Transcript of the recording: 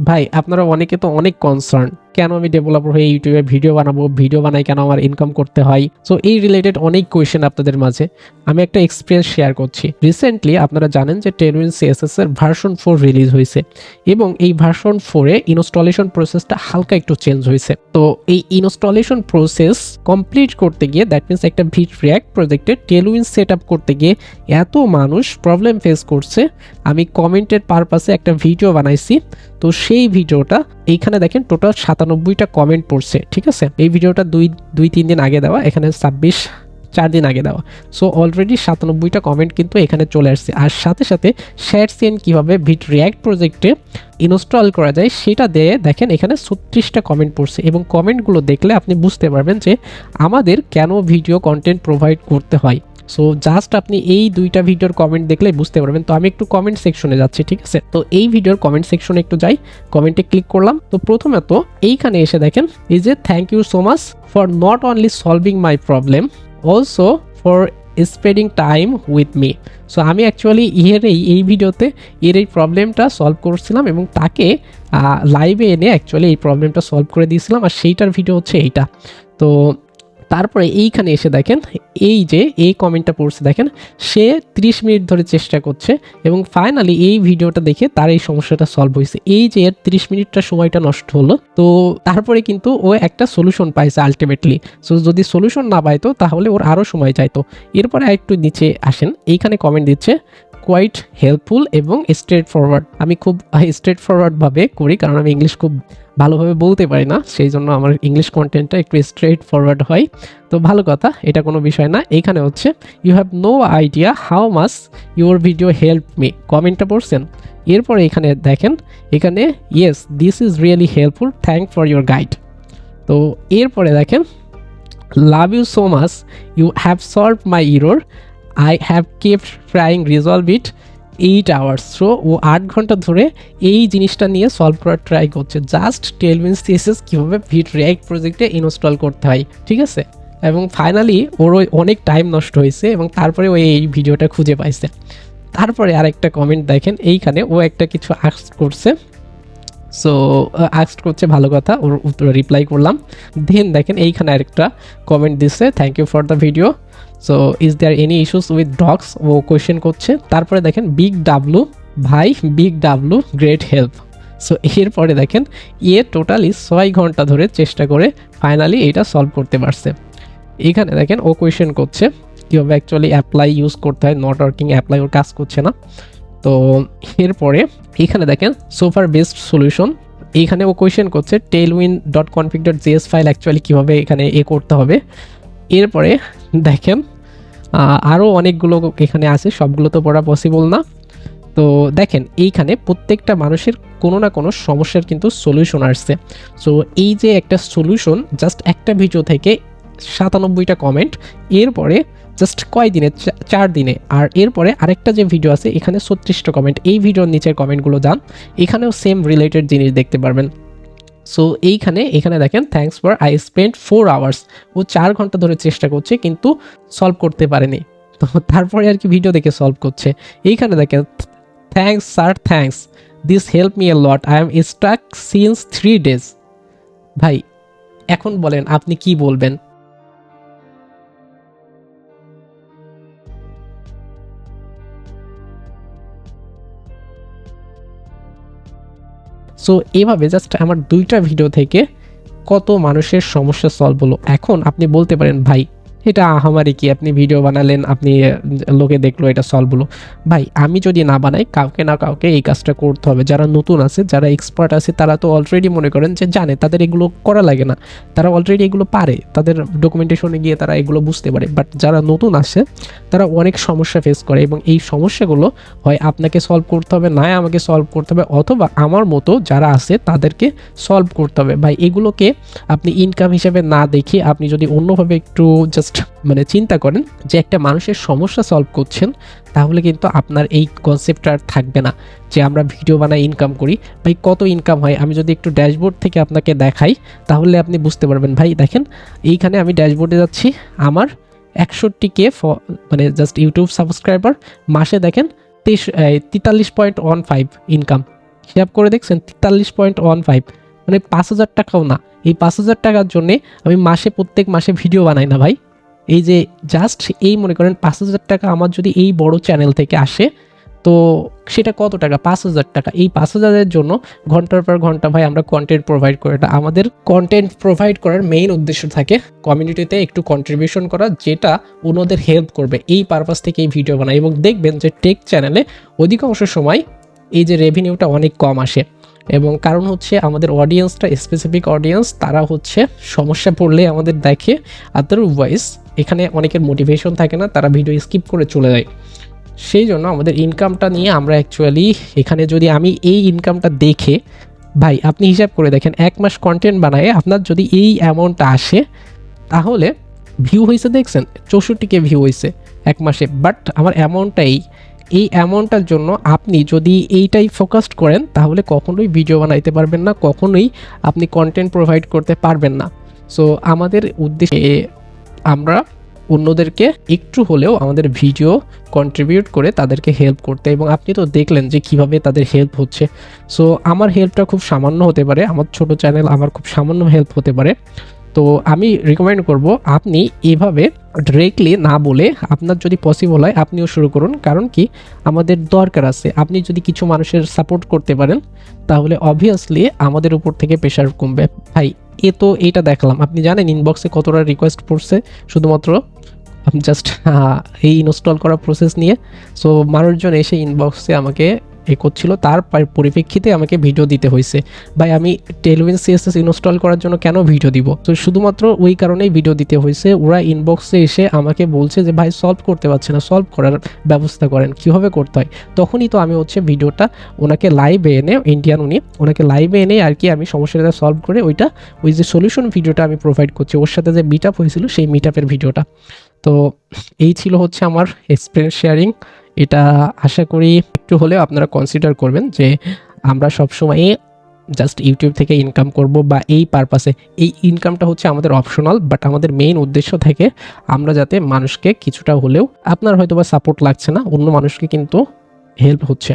ভাই আপনারা অনেকে তো অনেক কনসার্ন, কেন আমি ডেভেলপার হয়ে ইউটিউবে ভিডিও বানাবো, ভিডিও বানাই কেন আমার ইনকাম করতে হয়। সো এই রিলেটেড অনেক কোয়েশ্চেন আপনাদের মাঝে। আমি একটা এক্সপিরিয়েন্স শেয়ার করছি। রিসেন্টলি আপনারা জানেন যে টেলউইন সিএসএস এর ভার্সন 4 রিলিজ হয়েছে এবং এই ভার্সন 4 এ ইনস্টলেশন প্রসেসটা হালকা একটু চেঞ্জ হয়েছে। তো এই ইনস্টলেশন প্রসেস কমপ্লিট করতে গিয়ে, দ্যাট মিনস একটা রিয়্যাক্ট প্রজেক্টে টেলউইন সেট আপ করতে গিয়ে এত মানুষ প্রবলেম ফেস করছে। আমি কমেন্টের পারপাসে একটা ভিডিও বানাইছি। তো সেই ভিডিওটা এইখানে দেখেন টোটাল 97টা কমেন্ট পড়ছে, ঠিক আছে। এই ভিডিওটা দুই তিন দিন আগে দেওয়া, এখানে 4 দিন আগে দেওয়া। সো অলরেডি 97টা কমেন্ট কিন্তু এখানে চলে আসছে। আর সাথে সাথে শেয়ার সিন কীভাবে রিয়্যাক্ট প্রজেক্টে ইনস্টল করা যায় সেটা দিয়ে দেখেন এখানে 36টা কমেন্ট পড়ছে। এবং কমেন্টগুলো দেখলে আপনি বুঝতে পারবেন যে আমাদের কেন ভিডিও কন্টেন্ট প্রোভাইড করতে হয়। সো জাস্ট আপনি এই দুইটা ভিডিওর কমেন্ট দেখলেই বুঝতে পারবেন। তো আমি একটু কমেন্ট সেকশনে যাচ্ছি, ঠিক আছে। তো এই ভিডিওর কমেন্ট সেকশনে একটু যাই, কমেন্টে ক্লিক করলাম। তো প্রথমত এইখানে এসে দেখেন এই যে thank you so much for not only solving my problem, also for spending time with me. So আমি অ্যাকচুয়ালি এই ভিডিওতে এই প্রবলেমটা সলভ করছিলাম এবং তাকে লাইভে এনে অ্যাকচুয়ালি এই প্রবলেমটা সলভ করে দিয়েছিলাম। আর সেইটার ভিডিও হচ্ছে এইটা। তো তারপরে এইখানে এসে দেখেন এই যে এই কমেন্টটা পড়ছে, দেখেন সে 30 মিনিট ধরে চেষ্টা করছে এবং ফাইনালি এই ভিডিওটা দেখে তার এই সমস্যাটা সলভ হয়েছে। এই যে এর 30 মিনিটটা সময়টা নষ্ট হলো, তো তারপরে কিন্তু ও একটা সলিউশন পাইছে আলটিমেটলি। সো যদি সলিউশন না পাইতো তাহলে ওর আরও সময় চাইতো। এরপরে একটু নিচে আসেন, এইখানে কমেন্ট দিচ্ছে কোয়াইট হেল্পফুল এবং স্ট্রেট ফরওয়ার্ড। আমি খুব স্ট্রেট ফরওয়ার্ডভাবে করি, কারণ আমি ইংলিশ খুব ভালোভাবে বলতে পারি না, সেই জন্য আমার ইংলিশ কন্টেন্টটা একটু স্ট্রেট ফরওয়ার্ড হয়। তো ভালো কথা, এটা কোনো বিষয় না। এইখানে হচ্ছে you have no idea how much your video help me, কমেন্টটা পড়ছেন। এরপরে এখানে দেখেন এখানে yes this is really helpful, thank for your guide. তো এরপরে দেখেন love you so much, you have solve my error, I have kept trying resolve it 8 hours. So ও 8 ঘন্টা ধরে এই জিনিসটা নিয়ে সলভ করার ট্রাই করছে, জাস্ট টেলউইন সিএসএস কীভাবে রিয়্যাক্ট প্রজেক্টে ইনস্টল করতে হয়, ঠিক আছে। এবং ফাইনালি ওর অনেক টাইম নষ্ট হয়েছে এবং তারপরে ও এই ভিডিওটা খুঁজে পাইছে। তারপরে আরেকটা কমেন্ট দেখেন, এইখানে ও একটা কিছু আস্ক করছে। সো আস্ক করছে, ভালো কথা, ওর উত্তরে রিপ্লাই করলাম। দেন দেখেন এইখানে আরেকটা কমেন্ট দিচ্ছে thank you for the video, so is there any issues with dogs, ও কোয়েশ্চেন করছে। তারপরে দেখেন বিগ ডাব্লু, ভাই big W great help. So এরপরে দেখেন টোটালি 6 ঘন্টা ধরে চেষ্টা করে ফাইনালি এটা সলভ করতে পারছে। এইখানে দেখেন ও কোয়েশ্চেন করছে কীভাবে অ্যাকচুয়ালি অ্যাপ্লাই ইউজ করতে হয়, নট ওয়ার্কিং অ্যাপ্লাই ওর কাজ করছে না। তো এরপরে এখানে দেখেন সোফার বেস্ট সলিউশন, এইখানে ও কোয়েশ্চেন করছে tailwind.config.js ফাইল অ্যাকচুয়ালি কীভাবে এখানে করতে হবে। এরপরে দেখেন আরও অনেকগুলো এখানে আছে, সবগুলো তো পড়া পসিবল না। তো দেখেন এইখানে প্রত্যেকটা মানুষের কোনো না কোনো সমস্যার কিন্তু সলিউশন আসছে। সো এই যে একটা সলিউশন জাস্ট একটা ভিডিও থেকে 97টা কমেন্ট, এরপরে জাস্ট কয় দিনে, 4 দিনে। আর এরপরে আরেকটা যে ভিডিও আছে এখানে 36টা কমেন্ট, এই ভিডিওর নিচের কমেন্টগুলো যান, এখানেও সেম রিলেটেড জিনিস দেখতে পারবেন। সো এখানে দেখেন thanks for I spend 4 hours, ও 4 ঘন্টা ধরে চেষ্টা করছে কিন্তু সলভ করতে পারেনি। তো তারপরে আর কি ভিডিও দেখে সলভ করছে। এইখানে দেখেন thanks sir, thanks, this help me a lot, I am stuck since 3 days। ভাই এখন বলেন আপনি কি বলবেন? সো এভাবে জাস্ট আমার 2টা ভিডিও থেকে কত মানুষের সমস্যা সলভ হলো। এখন আপনি বলতে পারেন ভাই এটা আহামারি কি, আপনি ভিডিও বানালেন, আপনি লোকে দেখলো, এটা সলভ হলো। ভাই আমি যদি না বানাই কাউকে না কাউকে এই কাজটা করতে হবে। যারা নতুন আছে, যারা এক্সপার্ট আছে, তারা তো অলরেডি মনে করেন যে জানে, তাদের এগুলো করা লাগে না, তারা অলরেডি এগুলো পারে, তাদের ডকুমেন্টেশনে গিয়ে তারা এগুলো বুঝতে পারে। বাট যারা নতুন আসে তারা অনেক সমস্যা ফেস করে এবং এই সমস্যাগুলো হয় আপনাকে সলভ করতে হবে, না আমাকে সলভ করতে হবে, অথবা আমার মতো যারা আছে তাদেরকে সলভ করতে হবে। ভাই এগুলোকে আপনি ইনকাম হিসেবে না দেখে আপনি যদি অন্যভাবে একটু জাস্ট মানে চিন্তা করেন যে একটা মানুষের সমস্যা সলভ করছেন, তাহলে কিন্তু আপনার এই কনসেপ্টটা আর থাকবে না যে আমরা ভিডিও বানাই ইনকাম করি। ভাই কত ইনকাম হয় আমি যদি একটু ড্যাশবোর্ড থেকে আপনাকে দেখাই তাহলে আপনি বুঝতে পারবেন। ভাই দেখেন এইখানে আমি ড্যাশবোর্ডে যাচ্ছি, আমার 61K মানে জাস্ট ইউটিউব সাবস্ক্রাইবার, মাসে দেখেন 43.15 ইনকাম, হিসাব করে দেখছেন 43.15, মানে 5,000 টাকাও না। এই 5,000 টাকার জন্যে আমি প্রত্যেক মাসে ভিডিও বানাই না ভাই। এই যে জাস্ট এই মনে করেন 5,000 টাকা আমার যদি এই বড় চ্যানেল থেকে আসে, তো সেটা কত টাকা? 5,000 টাকা। এই 5,000-এর জন্য ঘন্টার পর ঘন্টা ভাই আমরা কন্টেন্ট প্রোভাইড করি। এটা আমাদের কন্টেন্ট প্রোভাইড করার মেইন উদ্দেশ্য থাকে কমিউনিটিতে একটু কন্ট্রিবিউশন করা, যেটা অন্যদের হেল্প করবে, এই পারপাস থেকে এই ভিডিও বানাই। এবং দেখবেন যে টেক চ্যানেলে অধিকাংশ সময় এই যে রেভিনিউটা অনেক কম আসে, এবং কারণ হচ্ছে আমাদের অডিয়েন্সটা স্পেসিফিক অডিয়েন্স, তারা হচ্ছে সমস্যা পড়লে আমাদের দেখে, আদারওয়াইজ এখানে অনেকের মোটিভেশন থাকে না, তারা ভিডিও স্কিপ করে চলে যায়। সেই জন্য আমাদের ইনকামটা নিয়ে আমরা অ্যাকচুয়ালি এখানে, যদি আমি এই ইনকামটা দেখে, ভাই আপনি হিসাব করে দেখেন, 1 মাস কন্টেন্ট বানায় আপনার যদি এই অ্যামাউন্টটা আসে, তাহলে ভিউ হয়েছে দেখছেন 64K ভিউ হয়েছে 1 মাসে। বাট আমার অ্যামাউন্টটাই, এই অ্যামাউন্টটার জন্য আপনি যদি এইটাই ফোকাসড করেন, তাহলে কখনোই ভিডিও বানাইতে পারবেন না, কখনোই আপনি কন্টেন্ট প্রোভাইড করতে পারবেন না। সো আমাদের উদ্দেশ্যে আমরা অন্যদেরকে একটু হলেও আমাদের ভিডিও কন্ট্রিবিউট করে তাদেরকে হেল্প করতে, এবং আপনি তো দেখলেন যে কিভাবে তাদের হেল্প হচ্ছে। সো আমার হেল্পটা খুব সামান্য হতে পারে, আমার ছোট চ্যানেল আমার খুব সামান্য হেল্প হতে পারে। তো আমি রিকমেন্ড করব আপনি এভাবে ডিরেক্টলি না বলে, আপনার যদি পসিবল হয় আপনিও শুরু করুন। কারণ কি, আমাদের দরকার আছে। আপনি যদি কিছু মানুষের সাপোর্ট করতে পারেন, তাহলে অবভিয়াসলি আমাদের উপর থেকে প্রেশার কমবে। ভাই তো এইটা দেখলাম, আপনি জানেন ইনবক্সে কতটা রিকোয়েস্ট পড়ছে শুধুমাত্র জাস্ট এই ইনস্টল করা প্রসেস নিয়ে। সো মানুষজন এসে ইনবক্সে আমাকে করছিল, তার পরিপ্রেক্ষিতে আমাকে ভিডিও দিতে হয়েছে। ভাই আমি টেলউইন সিএসএস ইনস্টল করার জন্য কেন ভিডিও দিব? তো শুধুমাত্র ওই কারণেই ভিডিও দিতে হয়েছে। ওরা ইনবক্সে এসে আমাকে বলছে যে ভাই সলভ করতে পারছে না, সলভ করার ব্যবস্থা করেন, কীভাবে করতে হয়। তখনই তো আমি ভিডিওটা ওনাকে লাইভে এনে, ইন্ডিয়ান উনি, ওনাকে লাইভে এনে আর কি আমি সমস্যাটা সলভ করে ওই যে সলিউশন ভিডিওটা আমি প্রোভাইড করছি, ওর সাথে যে মিট আপ হয়েছিল সেই মিট আপের ভিডিওটা। তো এই ছিল আমার এক্সপিরিয়েন্স শেয়ারিং। এটা আশা করি একটু হলেও আপনারা কনসিডার করবেন যে আমরা সবসময় জাস্ট ইউটিউব থেকে ইনকাম করব বা এই পারপাসে। এই ইনকামটা আমাদের অপশনাল, বাট আমাদের মেইন উদ্দেশ্য থাকে আমরা যাতে মানুষকে কিছুটা হলেও, আপনার হয়তো বা সাপোর্ট লাগছে না, অন্য মানুষকে কিন্তু হেল্প হচ্ছে।